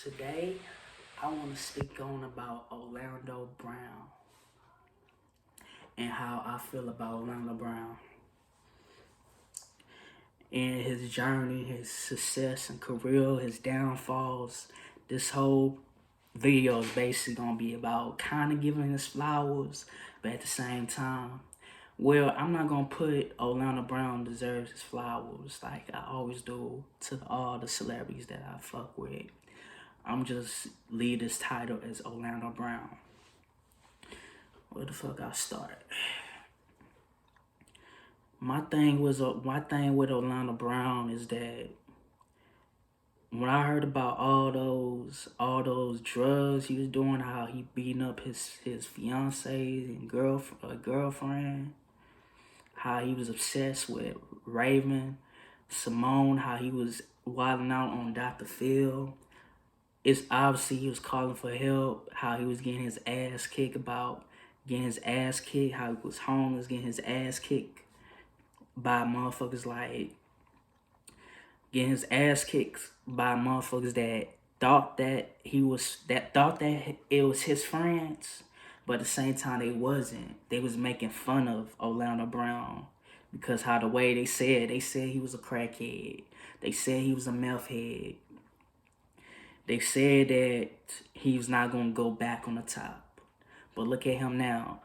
Today, I want to speak on about Orlando Brown and how I feel about Orlando Brown and his journey, his success and career, his downfalls. This whole video is basically gonna be about kind of giving his flowers, but at the same time, well, I'm not gonna put Orlando Brown deserves his flowers like I always do to all the celebrities that I fuck with. I'm just leave this title as Orlando Brown. Where the fuck I start? My thing with Orlando Brown is that when I heard about all those drugs he was doing, how he beating up his fiance and girlfriend, how he was obsessed with Raven Simone, how he was wilding out on Dr. Phil. It's obviously he was calling for help, how he was getting his ass kicked how he was homeless, getting his ass kicked by motherfuckers like getting his ass kicked by motherfuckers that thought that it was his friends, but at the same time they wasn't. They was making fun of Orlando Brown because how the way they said he was a crackhead. They said he was a meth head. They said that he was not gonna go back on the top. But look at him now.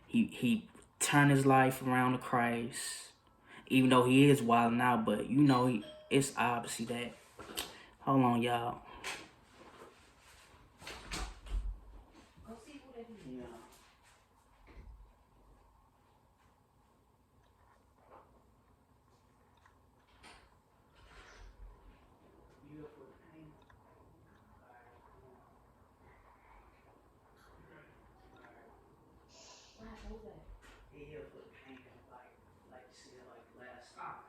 He turned his life around to Christ. Even though he is wild now, but it's obviously that. Hold on, y'all. Yeah. He here for the pain, like you said, like last time.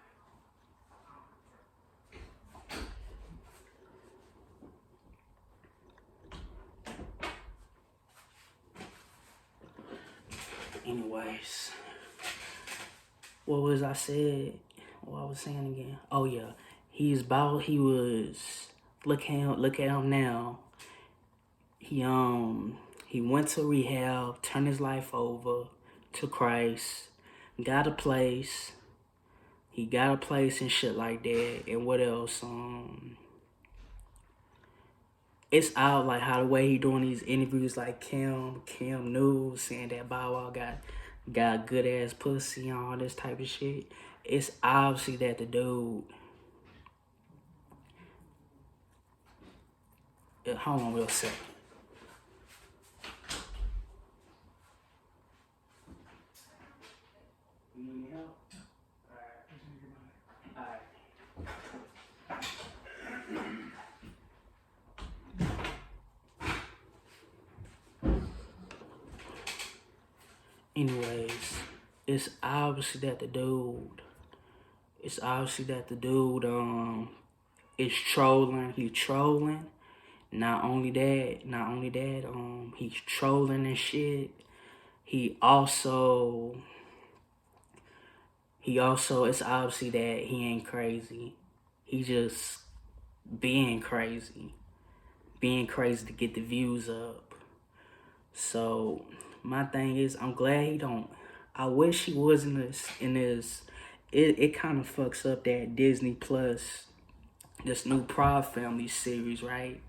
Anyways, what was I said? What I was saying again? Oh yeah, he was. Look at him now. He went to rehab, turned his life over to Christ, got a place. He got a place and shit like that. And what else? It's out like how the way he doing these interviews like Kim News saying that Bow Wow got good ass pussy and all this type of shit. It's obviously that the dude. Hold on real second. You need help? Alright. Anyways, it's obviously that the dude. It's obviously that the dude is trolling. He's trolling. Not only that, he's trolling and shit. He also, it's obviously that he ain't crazy. He just being crazy to get the views up. So my thing is, I'm glad he don't. I wish he was in this. It kind of fucks up that Disney Plus, this new Proud Family series, right?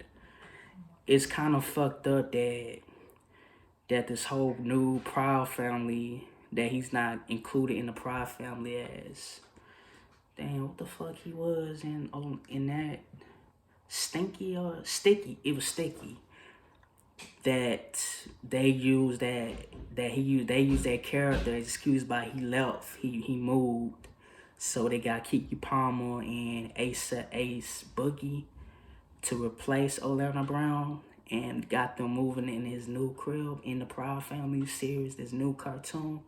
It's kind of fucked up that this whole new Proud Family, that he's not included in the Proud Family as. Damn, what the fuck he was in that Stinky or Sticky? It was Sticky. That they used they used that character as excuse by he left. He moved. So they got Keke Palmer and Ace Boogie to replace Orlando Brown and got them moving in his new crib in the Proud Family series, this new cartoon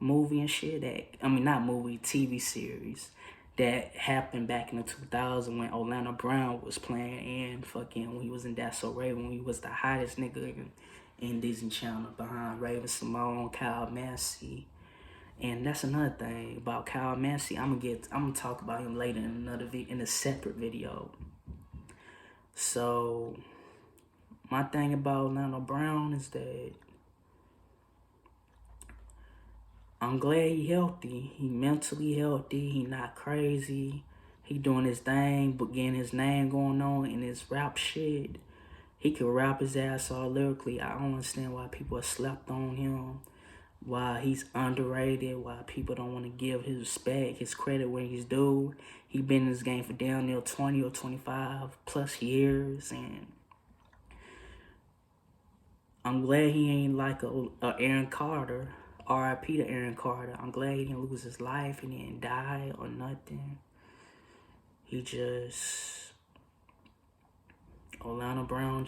movie and shit not movie, TV series that happened back in the 2000s when Orlando Brown was playing and fucking when he was in That's So Raven, when he was the hottest nigga in Disney Channel behind Raven Simone, Kyle Massey. And that's another thing about Kyle Massey. I'm gonna talk about him later in a separate video. So my thing about Orlando Brown is that I'm glad he healthy. He mentally healthy. He not crazy. He doing his thing, but getting his name going on in his rap shit. He can rap his ass off lyrically. I don't understand why people have slept on him. Why he's underrated. Why people don't want to give his respect, his credit where he's due. He been in this game for down near 20 or 25 plus years, and I'm glad he ain't like a Aaron Carter. R.I.P. to Aaron Carter. I'm glad he didn't lose his life. He didn't die or nothing. He just, Orlando Brown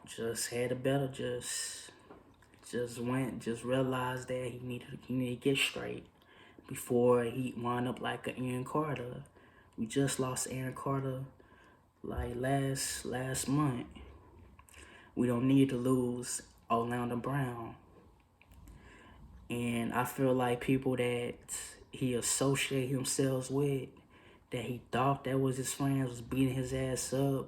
just had a better, just realized that he needed to get straight before he wound up like an Aaron Carter. We just lost Aaron Carter like last month. We don't need to lose Orlando Brown. And I feel like people that he associate himself with, that he thought that was his friends, was beating his ass up,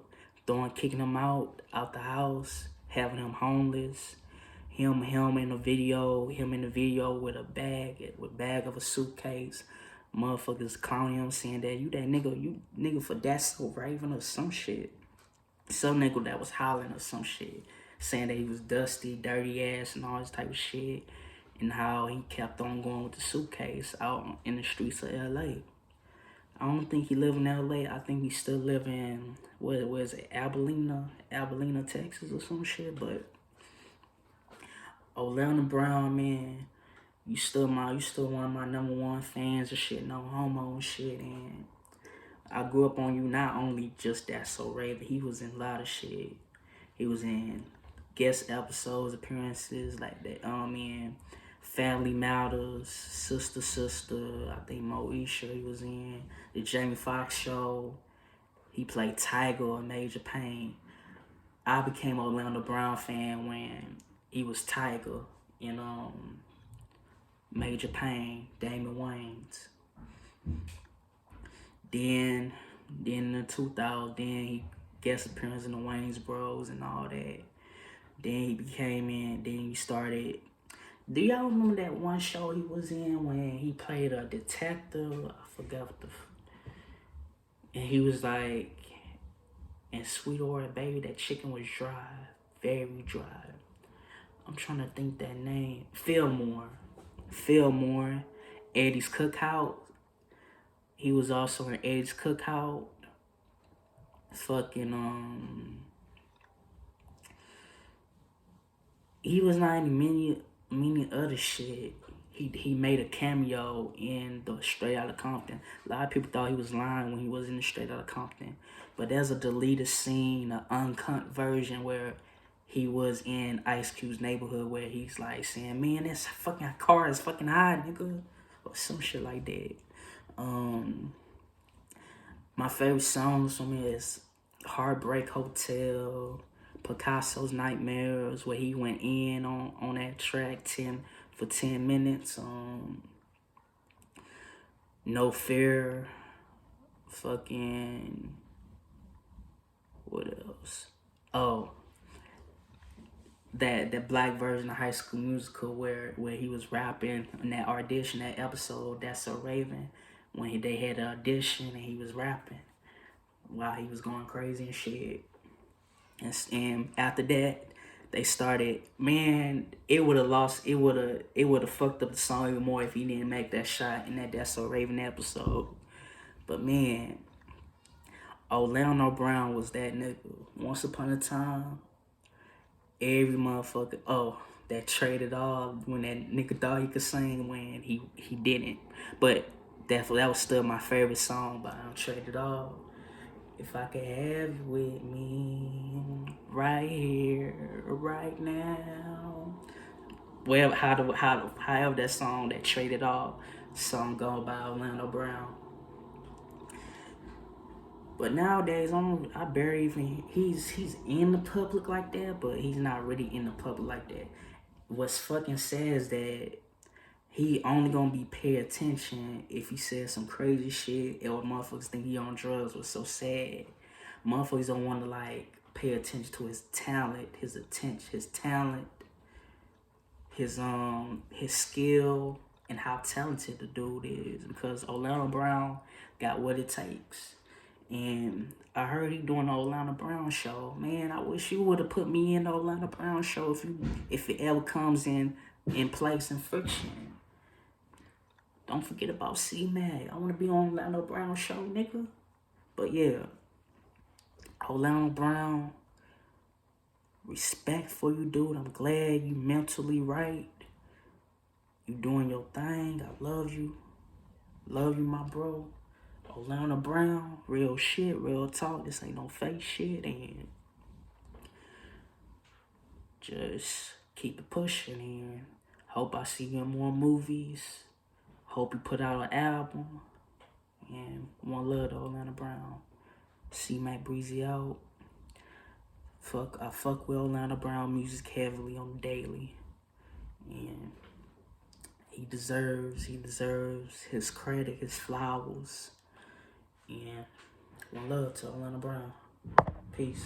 kicking him out the house, having him homeless. Him in the video with a bag of a suitcase. Motherfuckers clowning him, saying that you nigga for That's So Raven or some shit. Some nigga that was hollering or some shit, saying that he was dusty, dirty ass, and all this type of shit, and how he kept on going with the suitcase out in the streets of LA. I don't think he live in LA. I think he still live in, where is it, Abilene, Texas or some shit. But Orlando Brown, man, you still one of my number one fans and shit, no homo and shit. And I grew up on you not only just That's So Raven. He was in a lot of shit. He was in guest episodes, appearances like that. In Family Matters, Sister. I think Moesha he was in. The Jamie Foxx Show. He played Tiger in Major Payne. I became an Orlando Brown fan when he was Tiger in Major Payne, Damon Wayans. Then in the 2000s, then he guest appearance in the Wayans Bros and all that. Then he became in. Then he started. Do y'all remember that one show he was in when he played a detective? I forgot what and he was like, in Sweetheart Baby, that chicken was dry, very dry. I'm trying to think that name. Fillmore, Eddie's Cookout. He was also in Eddie's Cookout. He was not in many other shit. He made a cameo in the Straight Outta Compton. A lot of people thought he was lying when he was in the Straight Outta Compton. But there's a deleted scene, an uncut version where he was in Ice Cube's neighborhood where he's like saying, man, this fucking car is fucking high, nigga. Or some shit like that. My favorite songs from him is Heartbreak Hotel, Picasso's Nightmares, where he went in on that track for 10 minutes. No Fear. What else? Oh, that black version of High School Musical where he was rapping in that audition, that episode, That's So Raven, when they had an audition and he was rapping while he was going crazy and shit. And after that, they started, man, it would have fucked up the song even more if he didn't make that shot in that That's So Raven episode. But man, Orlando Brown was that nigga. Once upon a time, every motherfucker, that traded all when that nigga thought he could sing when he didn't. But that was still my favorite song by Traded All. If I could have you with me right here, right now. Well, however that song, that Traded All song go by Orlando Brown. But nowadays, I barely even, he's in the public like that, but he's not really in the public like that. What's fucking sad is that he only gonna be pay attention if he says some crazy shit or motherfuckers think he on drugs. What's so sad Motherfuckers don't want to like pay attention to his talent, his skill, and how talented the dude is, because Orlando Brown got what it takes. And I heard he doing the Orlando Brown show. Man, I wish you would have put me in the Orlando Brown show if it ever comes in place in fiction. Don't forget about C-Mac. I want to be on Orlando Brown show, nigga. But yeah, Orlando Brown, respect for you, dude. I'm glad you mentally right. You doing your thing. I love you. Love you, my bro. Orlando Brown, real shit, real talk. This ain't no fake shit. And just keep it pushing. And hope I see you in more movies. Hope you put out an album. And one love to Orlando Brown. C-Mac Breezy out. I fuck with Orlando Brown music heavily on the daily. And he deserves his credit, his flowers. And one love to Orlando Brown. Peace.